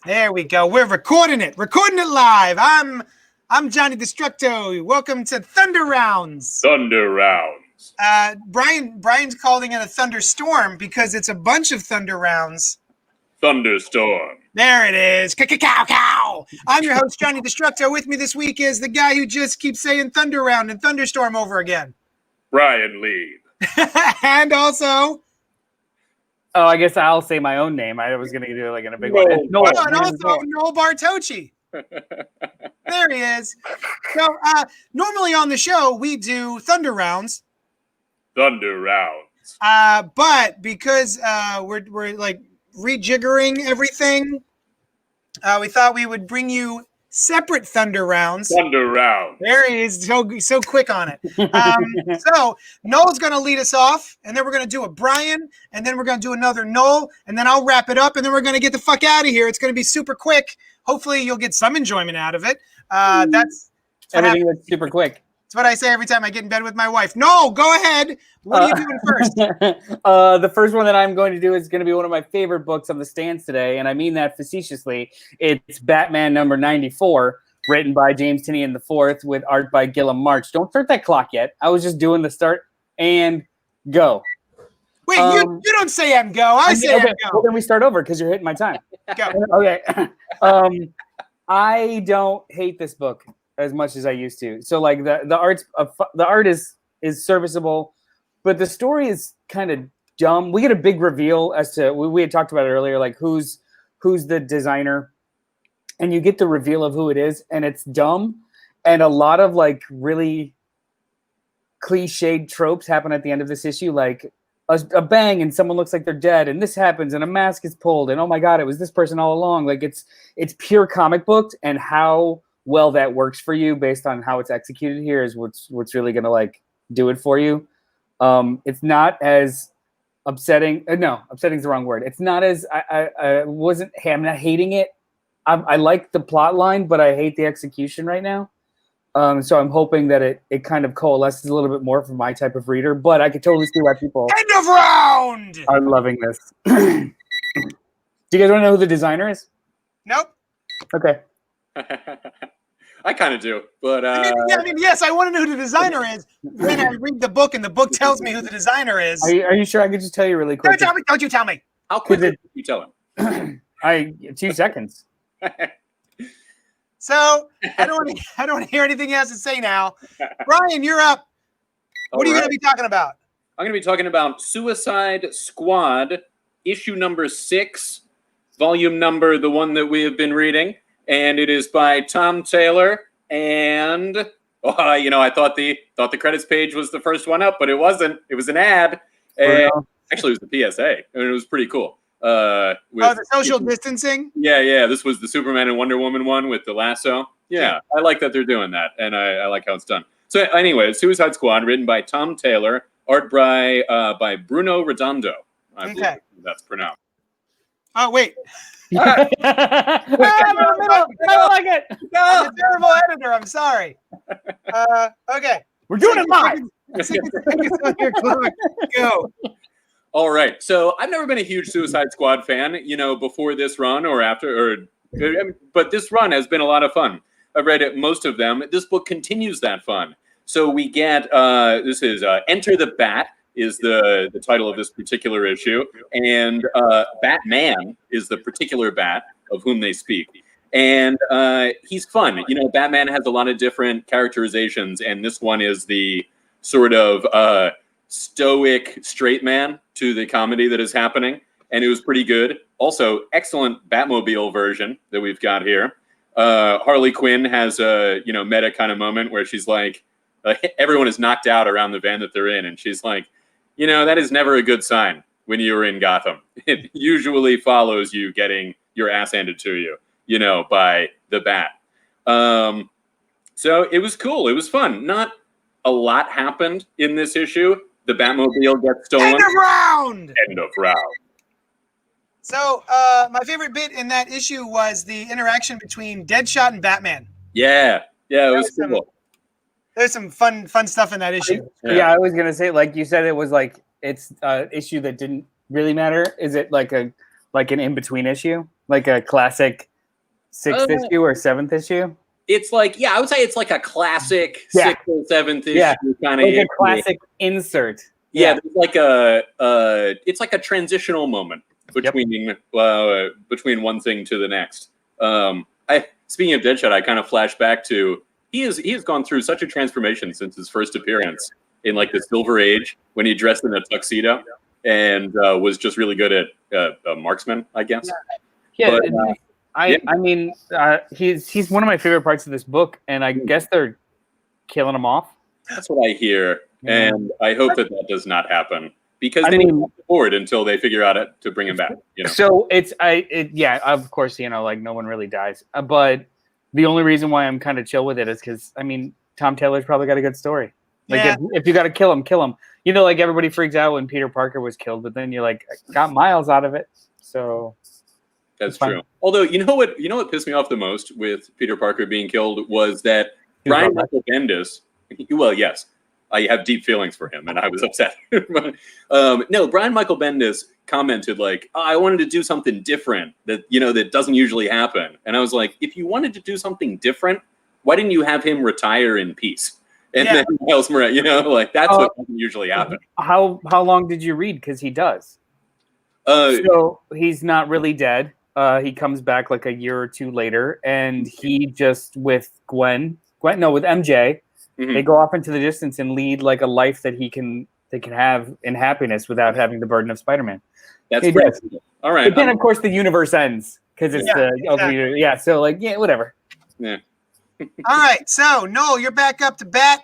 There we go. We're recording it live. I'm Johnny Destructo. Welcome to Thunder Rounds. Thunder Rounds. Brian's calling it a thunderstorm because it's a bunch of Thunder Rounds. Thunderstorm. There it is. Cow. I'm your host, Johnny Destructo. With me this week is the guy who just keeps saying Thunder Round and Thunderstorm over again. Brian Lee. And also... Oh, I guess I'll say my own name. I was going to do like in a big one. Noel. And also Noel Bartocci. There he is. So normally on the show, we do Thunder Rounds. Thunder Rounds. But because we're like rejiggering everything, we thought we would bring you separate Thunder Rounds. Thunder Rounds. There he is, so quick on it. So Noel's going to lead us off, and then we're going to do a Brian, and then we're going to do another Noel, and then I'll wrap it up, and then we're going to get the fuck out of here. It's going to be super quick. Hopefully you'll get some enjoyment out of it. That's everything that's super quick. That's what I say every time I get in bed with my wife. No, go ahead. What are you doing first? The first one that I'm going to do is going to be one of my favorite books on the stands today, and I mean that facetiously. It's Batman number 94, written by James Tynion IV with art by Gilliam March. Don't start that clock yet. I was just doing the start and go. Wait, you don't say M go. I say okay. M go. Well, then we start over because you're hitting my time. Go. Okay. I don't hate this book as much as I used to. So like the art is serviceable, but the story is kind of dumb. We get a big reveal as to we had talked about it earlier, like who's the designer, and you get the reveal of who it is, and it's dumb, and a lot of like really cliched tropes happen at the end of this issue, like a bang and someone looks like they're dead, and this happens and a mask is pulled, and oh my god, it was this person all along. Like it's pure comic book, and how well that works for you based on how it's executed here is what's really gonna like do it for you. It's not as upsetting. No, upsetting is the wrong word. It's not as I'm not hating it. I like the plot line, but I hate the execution right now. So I'm hoping that it kind of coalesces a little bit more for my type of reader, but I could totally see why people End of round are loving this. Do you guys want to know who the designer is? Nope. Okay. I kind of do, but I mean, yes, I want to know who the designer is. Then I read the book, and the book tells me who the designer is. Are you sure I could just tell you really quick? Don't you tell me. how quick did you tell him? 2 seconds. So I don't want to hear anything else to say now. Brian, you're up. What are you going to be talking about? I'm going to be talking about Suicide Squad, issue number 6, volume number, the one that we have been reading. And it is by Tom Taylor, and I thought the credits page was the first one up, but it wasn't. It was an ad. And actually, it was the PSA, and it was pretty cool. The social distancing. Yeah. This was the Superman and Wonder Woman one with the lasso. Yeah, I like that they're doing that, and I like how it's done. So anyway, Suicide Squad, written by Tom Taylor, art by Bruno Redondo. I believe that's pronounced. Oh wait. I don't like it. I'm a terrible editor. I'm sorry. Okay. We're doing it live. Go. All right. So I've never been a huge Suicide Squad fan, before this run or after, but this run has been a lot of fun. I've read most of them. This book continues that fun. So we get, this is Enter the Bat is the title of this particular issue. And Batman is the particular bat of whom they speak. And he's fun. Batman has a lot of different characterizations, and this one is the sort of stoic straight man to the comedy that is happening. And it was pretty good. Also, excellent Batmobile version that we've got here. Harley Quinn has a meta kind of moment where she's like, everyone is knocked out around the van that they're in, and she's like, that is never a good sign when you're in Gotham. It usually follows you getting your ass handed to you, by the bat. So it was cool. It was fun. Not a lot happened in this issue. The Batmobile gets stolen. End of round. End of round. So my favorite bit in that issue was the interaction between Deadshot and Batman. Yeah, it was cool. There's some fun stuff in that issue. Yeah, I was gonna say, like you said, it was like it's an issue that didn't really matter. Is it like an in between issue, like a classic sixth issue or seventh issue. It's like, yeah, I would say it's like a classic Yeah. sixth or seventh issue Yeah. kind of Like a classic insert. Yeah, there's like it's like a transitional moment between between one thing to the next. Speaking of Deadshot, I kind of flash back to he has gone through such a transformation since his first appearance in like the Silver Age when he dressed in a tuxedo and was just really good at marksman, I guess. Yeah, But, I mean, he's one of my favorite parts of this book, and I guess they're killing him off. That's what I hear, and I hope that does not happen because I they mean- need to forward until they figure out to bring him back. You know, So yeah, of course, like no one really dies, but the only reason why I'm kind of chill with it is because I mean, Tom Taylor's probably got a good story. Like Yeah. if you got to kill him, kill him. You know, like everybody freaked out when Peter Parker was killed, but then you're like, got Miles out of it, so. that's fine. true. Although you know what pissed me off the most with Peter Parker being killed was that Brian Michael Bendis. Well, yes, I have deep feelings for him, and I was upset. No, Brian Michael Bendis commented like, oh, "I wanted to do something different that that doesn't usually happen," and I was like, "If you wanted to do something different, why didn't you have him retire in peace?" And then Miles Morales, like that's what doesn't usually happen. How long did you read? Because he does. Uh, So he's not really dead. He comes back like a year or two later, and he just with with MJ, mhm. they go off into the distance and lead like a life that they can have in happiness without having the burden of Spider-Man. That's He pretty does. cool. All right. But then, of course, the universe ends because it's So like, yeah, whatever. Yeah. All right, so Noel, you're back up to bat.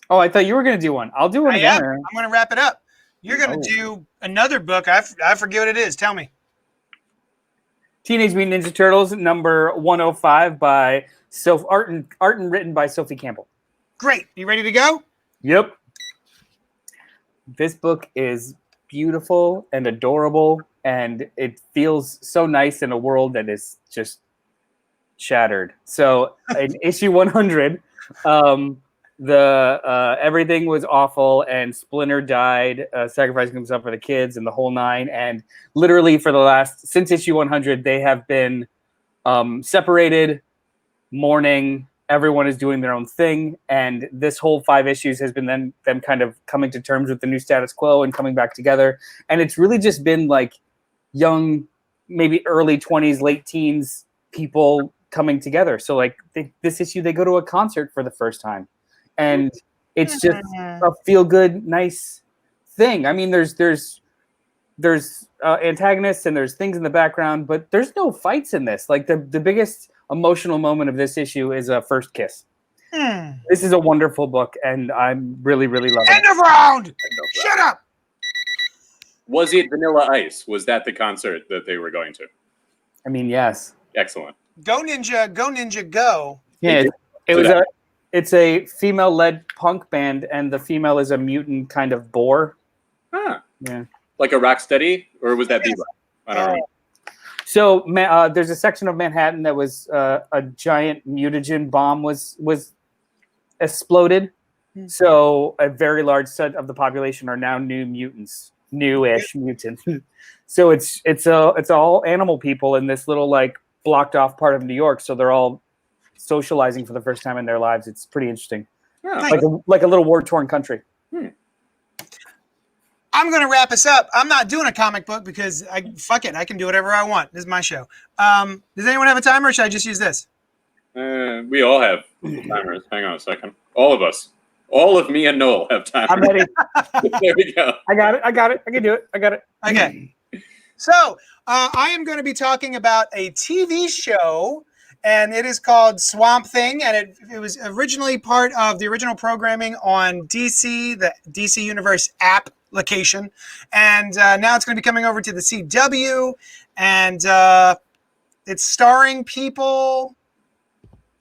Oh, I thought you were gonna do one. I'll do one I again. am. I'm going to wrap it up. You're going to do another book. I forget what it is. Tell me. Teenage Mutant Ninja Turtles number 105 by art and written by Sophie Campbell. Great. You ready to go? Yep. This book is beautiful and adorable, and it feels so nice in a world that is just shattered. So in issue 100, everything was awful, and Splinter died, sacrificing himself for the kids and the whole nine. And literally since issue 100, they have been separated, mourning. Everyone is doing their own thing, and this whole 5 issues has been them kind of coming to terms with the new status quo and coming back together. And it's really just been like young, maybe early 20s, late teens people coming together. So like this issue, they go to a concert for the first time, and it's just a feel-good, nice thing. I mean, there's antagonists and there's things in the background, but there's no fights in this. Like the biggest emotional moment of this issue is a first kiss. This is a wonderful book, and I'm really, really loving End of round. Shut up. Was it Vanilla Ice? Was that the concert that they were going to? I mean, yes. Excellent. Go Ninja, go Ninja, go. Yeah, it's a female-led punk band, and the female is a mutant kind of boar. Huh. Yeah. Like a Rocksteady, or was that Bebop? I don't know. So there's a section of Manhattan that was a giant mutagen bomb was exploded. So a very large set of the population are now newish mutants. So it's all animal people in this little like blocked off part of New York. So they're all socializing for the first time in their lives. It's pretty interesting. Oh. Like a little war-torn country. I'm going to wrap us up. I'm not doing a comic book because fuck it. I can do whatever I want. This is my show. Does anyone have a timer, or should I just use this? We all have timers. Hang on a second. All of us. All of me and Noel have timers. I'm ready. There we go. I got it. I can do it. I got it. Okay. So I am going to be talking about a TV show, and it is called Swamp Thing, and it was originally part of the original programming on DC, the DC Universe app location, and now it's going to be coming over to the CW, and it's starring people.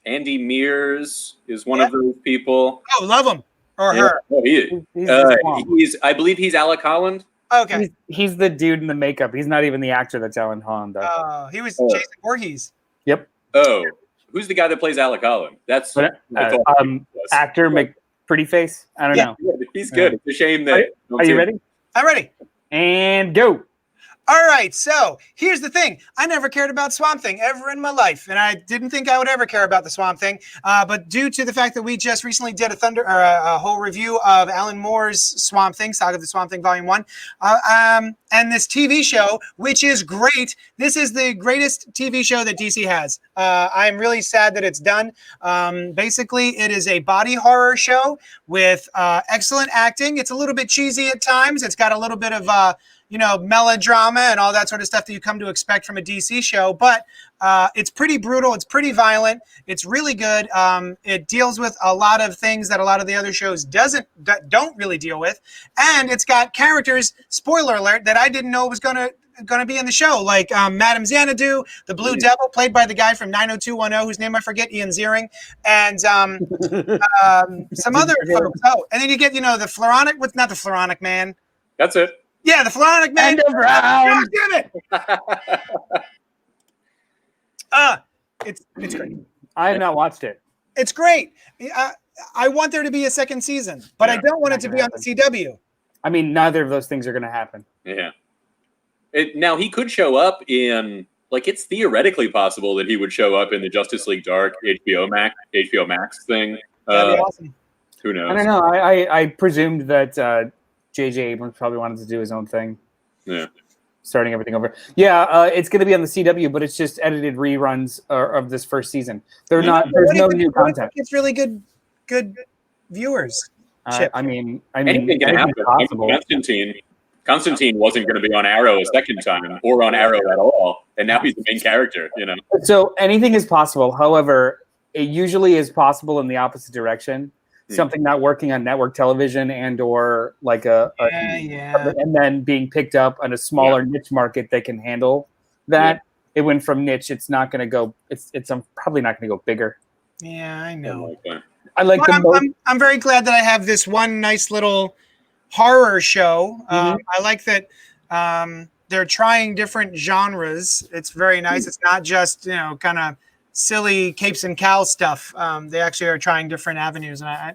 Andy Mears is one of those people. Oh, love him or Yeah. her. Oh, he is. I believe he's Alec Holland. Okay. He's the dude in the makeup. He's not even the actor that's Alan Holland, though. He was Jason Voorhees. Yep. Oh, who's the guy that plays Alec Holland? That's Actor McPrettyface. I don't know. He's good. It's a shame that. Are you ready? I'm ready. And go. All right, so here's the thing. I never cared about Swamp Thing ever in my life, and I didn't think I would ever care about the Swamp Thing. But due to the fact that we just recently did a whole review of Alan Moore's Swamp Thing, Saga of the Swamp Thing Volume 1, and this TV show, which is great. This is the greatest TV show that DC has. I'm really sad that it's done. Basically, it is a body horror show with excellent acting. It's a little bit cheesy at times. It's got a little bit of melodrama and all that sort of stuff that you come to expect from a DC show, but it's pretty brutal. It's pretty violent. It's really good. It deals with a lot of things that a lot of the other shows don't really deal with, and it's got characters, spoiler alert, that I didn't know was gonna be in the show, like Madame Xanadu, the Blue Devil, played by the guy from 90210, whose name I forget, Ian Ziering, and some other folks. Oh, and then you get the Floronic, not the Floronic Man. That's it. Yeah, the Floronic Man. End of round. God damn it! It's great. I have not watched it. It's great. I want there to be a second season, but I don't want it to be on the CW. I mean, neither of those things are going to happen. Yeah. Now he could show up in, like, it's theoretically possible that he would show up in the Justice League Dark HBO Max thing. That'd be awesome. Who knows? I don't know. I presumed that J.J. Abrams probably wanted to do his own thing. Yeah. Starting everything over. Yeah, it's going to be on the CW, but it's just edited reruns of this first season. There's no new content. It's really good viewers. Anything can happen. Possible. Constantine wasn't going to be on Arrow a second time or on Arrow at all, and now he's the main character. So anything is possible. However, it usually is possible in the opposite direction. Something not working on network television and or like and then being picked up on a smaller niche market that can handle that. Yeah. It went from niche. It's not going to go. It's probably not going to go bigger. Yeah, I know. I like I'm very glad that I have this one nice little horror show. I like that they're trying different genres. It's very nice. It's not just kind of silly capes and cows stuff. They actually are trying different avenues, and I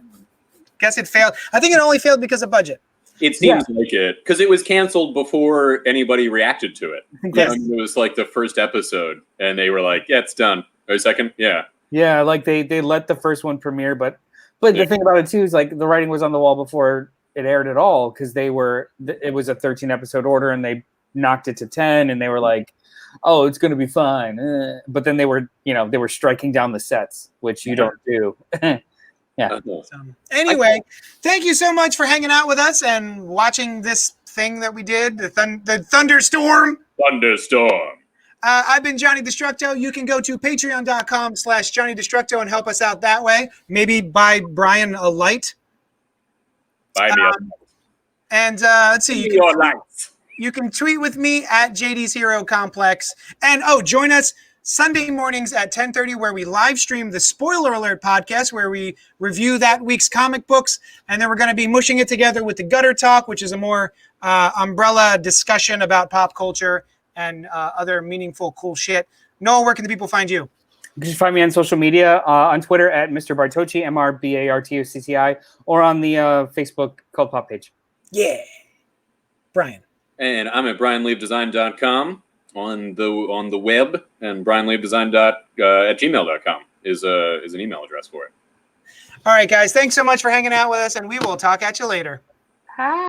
guess it failed. I think it only failed because of budget. It seems like it, because it was canceled before anybody reacted to it. Yes. It was like the first episode, and they were like, "Yeah, it's done." Or second, yeah. Yeah, like they let the first one premiere, but the thing about it too is like the writing was on the wall before it aired at all, because it was a 13 episode order and they knocked it to 10, and they were like, oh, it's going to be fine. But then they were striking down the sets, which you don't do. Yeah. So, anyway, thank you so much for hanging out with us and watching this thing that we did, the Thunderstorm. Thunderstorm. I've been Johnny Destructo. You can go to patreon.com/Johnny Destructo and help us out that way. Maybe buy Brian a light. Buy me a light. And let's see. Your lights. You can tweet with me at JD's Hero Complex. And join us Sunday mornings at 10:30, where we live stream the Spoiler Alert podcast, where we review that week's comic books. And then we're going to be mushing it together with the Gutter Talk, which is a more umbrella discussion about pop culture and other meaningful, cool shit. Noah, where can the people find you? You can find me on social media, on Twitter at Mr. Bartocci, MRBARTOCCI, or on the Facebook Cult Pop page. Yeah. Brian. And I'm at brianleibdesign.com on the web, and brianleibdesign@gmail.com is an email address for it. All right, guys. Thanks so much for hanging out with us, and we will talk at you later. Hi.